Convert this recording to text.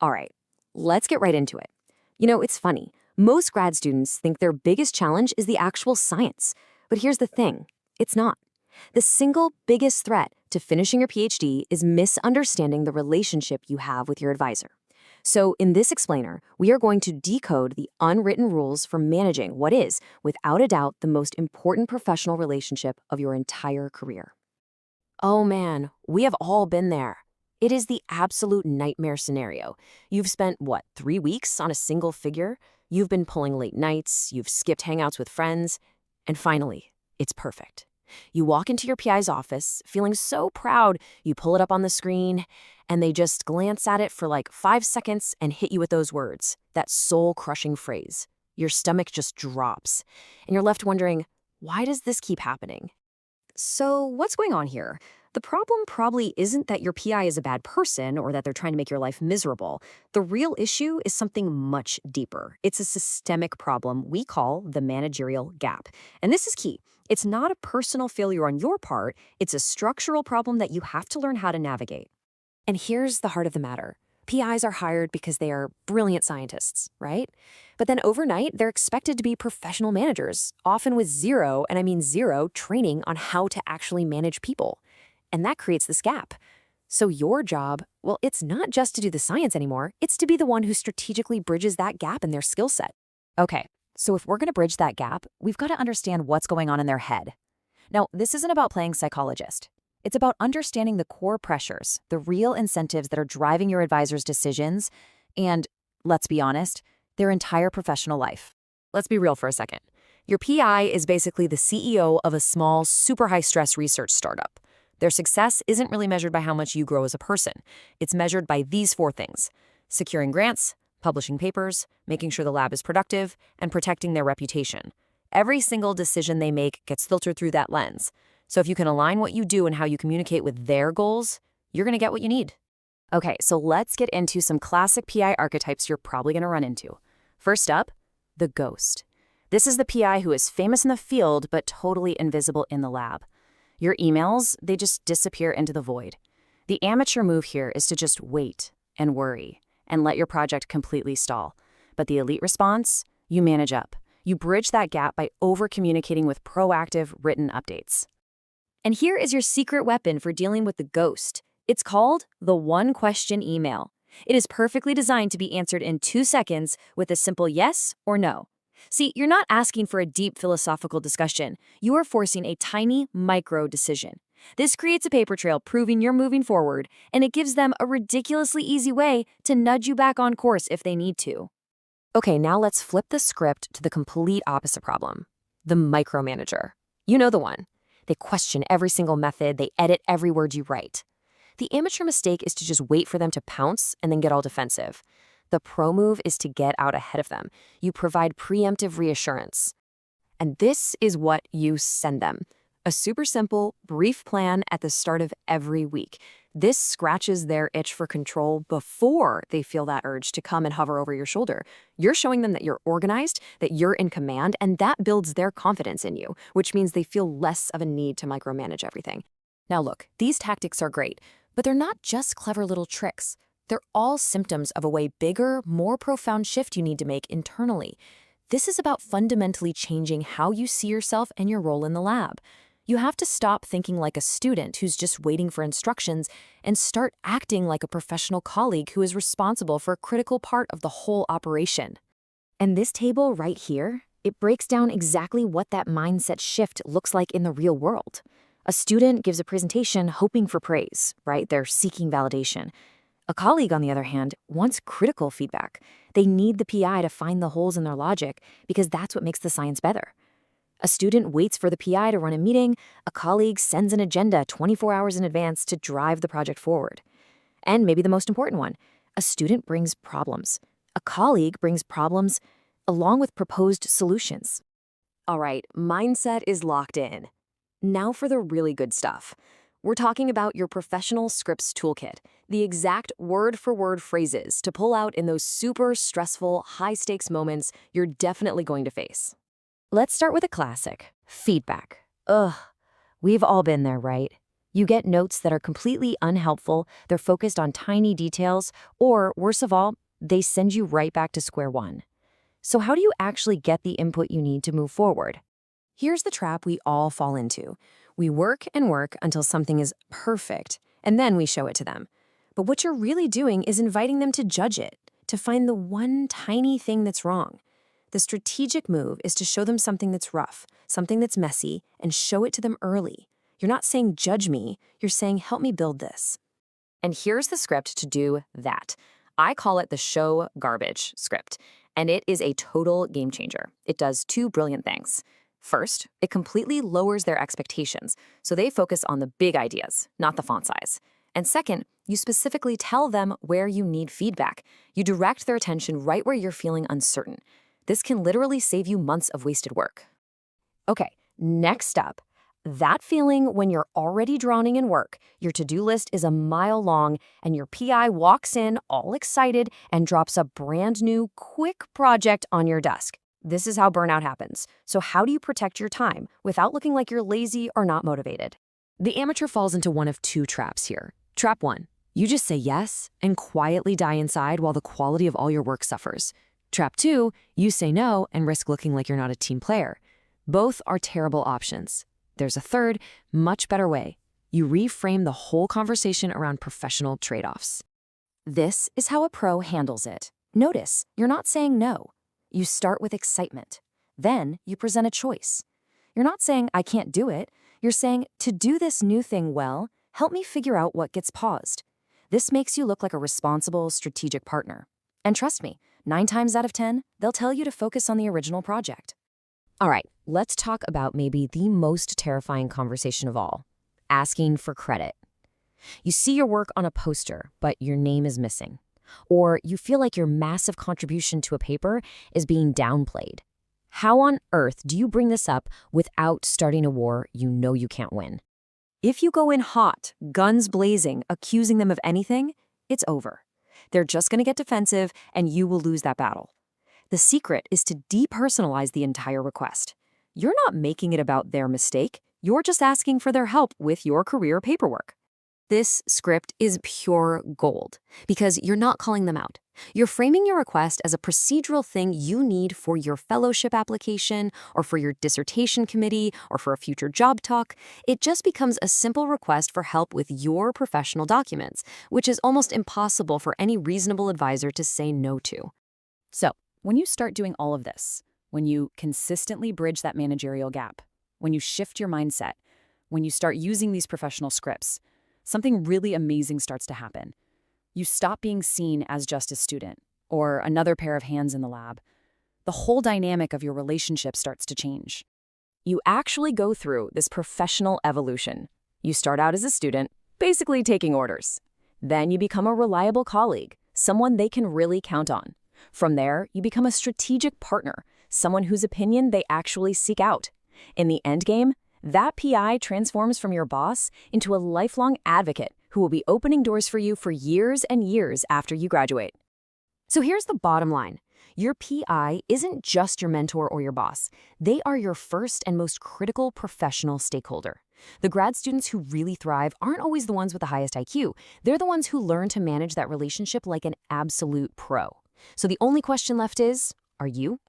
All right, let's get right into it. It's funny. Most grad students think their biggest challenge is the actual science. But here's the thing, it's not. The single biggest threat to finishing your PhD is misunderstanding the relationship you have with your advisor. So in this explainer, we are going to decode the unwritten rules for managing what is, without a doubt, the most important professional relationship of your entire career. Oh man, we have all been there. It is the absolute nightmare scenario. You've spent, 3 weeks on a single figure? You've been pulling late nights, you've skipped hangouts with friends, and finally, it's perfect. You walk into your PI's office, feeling so proud, you pull it up on the screen, and they just glance at it for like 5 seconds and hit you with those words, that soul-crushing phrase. Your stomach just drops, and you're left wondering, why does this keep happening? So, what's going on here? The problem probably isn't that your PI is a bad person or that they're trying to make your life miserable. The real issue is something much deeper. It's a systemic problem we call the managerial gap. And this is key. It's not a personal failure on your part, it's a structural problem that you have to learn how to navigate. And here's the heart of the matter. PIs are hired because they are brilliant scientists, right? But then overnight, they're expected to be professional managers, often with zero, and I mean zero, training on how to actually manage people. And that creates this gap. So your job, it's not just to do the science anymore, it's to be the one who strategically bridges that gap in their skill set. Okay, so if we're going to bridge that gap, we've got to understand what's going on in their head. Now, this isn't about playing psychologist. It's about understanding the core pressures, the real incentives that are driving your advisor's decisions, and, let's be honest, their entire professional life. Let's be real for a second. Your PI is basically the CEO of a small, super high-stress research startup. Their success isn't really measured by how much you grow as a person. It's measured by these 4 things: securing grants, publishing papers, making sure the lab is productive, and protecting their reputation. Every single decision they make gets filtered through that lens. So if you can align what you do and how you communicate with their goals, you're going to get what you need. Okay, so let's get into some classic PI archetypes you're probably going to run into. First up, the ghost. This is the PI who is famous in the field but totally invisible in the lab. Your emails, they just disappear into the void. The amateur move here is to just wait and worry and let your project completely stall. But the elite response, you manage up. You bridge that gap by over-communicating with proactive written updates. And here is your secret weapon for dealing with the ghost. It's called the one-question email. It is perfectly designed to be answered in 2 seconds with a simple yes or no. See, you're not asking for a deep philosophical discussion. You are forcing a tiny micro decision. This creates a paper trail proving you're moving forward, and it gives them a ridiculously easy way to nudge you back on course if they need to. Okay, now let's flip the script to the complete opposite problem. The micromanager. You know the one. They question every single method, they edit every word you write. The amateur mistake is to just wait for them to pounce and then get all defensive. The pro move is to get out ahead of them. You provide preemptive reassurance. And this is what you send them. A super simple, brief plan at the start of every week. This scratches their itch for control before they feel that urge to come and hover over your shoulder. You're showing them that you're organized, that you're in command, and that builds their confidence in you, which means they feel less of a need to micromanage everything. Now look, these tactics are great, but they're not just clever little tricks. They're all symptoms of a way bigger, more profound shift you need to make internally. This is about fundamentally changing how you see yourself and your role in the lab. You have to stop thinking like a student who's just waiting for instructions and start acting like a professional colleague who is responsible for a critical part of the whole operation. And this table right here, it breaks down exactly what that mindset shift looks like in the real world. A student gives a presentation hoping for praise, right? They're seeking validation. A colleague, on the other hand, wants critical feedback. They need the PI to find the holes in their logic because that's what makes the science better. A student waits for the PI to run a meeting. A colleague sends an agenda 24 hours in advance to drive the project forward. And maybe the most important one, a student brings problems. A colleague brings problems along with proposed solutions. All right, mindset is locked in. Now for the really good stuff. We're talking about your professional scripts toolkit, the exact word-for-word phrases to pull out in those super stressful, high-stakes moments you're definitely going to face. Let's start with a classic, feedback. Ugh, we've all been there, right? You get notes that are completely unhelpful, they're focused on tiny details, or worse of all, they send you right back to square one. So how do you actually get the input you need to move forward? Here's the trap we all fall into. We work and work until something is perfect, and then we show it to them. But what you're really doing is inviting them to judge it, to find the one tiny thing that's wrong. The strategic move is to show them something that's rough, something that's messy, and show it to them early. You're not saying, judge me, you're saying, help me build this. And here's the script to do that. I call it the show garbage script, and it is a total game changer. It does two brilliant things. First, it completely lowers their expectations, so they focus on the big ideas, not the font size. And second, you specifically tell them where you need feedback. You direct their attention right where you're feeling uncertain. This can literally save you months of wasted work. Okay, next up. That feeling when you're already drowning in work, your to-do list is a mile long, and your PI walks in all excited and drops a brand new, quick project on your desk. This is how burnout happens. So how do you protect your time without looking like you're lazy or not motivated? The amateur falls into one of two traps here. Trap 1. You just say yes and quietly die inside while the quality of all your work suffers. Trap 2. You say no and risk looking like you're not a team player. Both are terrible options. There's a third, much better way. You reframe the whole conversation around professional trade-offs. This is how a pro handles it. Notice, you're not saying no. You start with excitement. Then you present a choice. You're not saying, I can't do it. You're saying, to do this new thing well, help me figure out what gets paused. This makes you look like a responsible, strategic partner. And trust me, 9 times out of 10, they'll tell you to focus on the original project. All right, let's talk about maybe the most terrifying conversation of all, asking for credit. You see your work on a poster, but your name is missing. Or you feel like your massive contribution to a paper is being downplayed. How on earth do you bring this up without starting a war you know you can't win? If you go in hot, guns blazing, accusing them of anything, it's over. They're just going to get defensive, and you will lose that battle. The secret is to depersonalize the entire request. You're not making it about their mistake. You're just asking for their help with your career paperwork. This script is pure gold because you're not calling them out. You're framing your request as a procedural thing you need for your fellowship application or for your dissertation committee or for a future job talk. It just becomes a simple request for help with your professional documents, which is almost impossible for any reasonable advisor to say no to. So, when you start doing all of this, when you consistently bridge that managerial gap, when you shift your mindset, when you start using these professional scripts, something really amazing starts to happen. You stop being seen as just a student or another pair of hands in the lab. The whole dynamic of your relationship starts to change. You actually go through this professional evolution. You start out as a student, basically taking orders. Then you become a reliable colleague, someone they can really count on. From there, you become a strategic partner, someone whose opinion they actually seek out. In the end game, that PI transforms from your boss into a lifelong advocate who will be opening doors for you for years and years after you graduate. So here's the bottom line. Your PI isn't just your mentor or your boss. They are your first and most critical professional stakeholder. The grad students who really thrive aren't always the ones with the highest IQ. They're the ones who learn to manage that relationship like an absolute pro. So the only question left is, are you?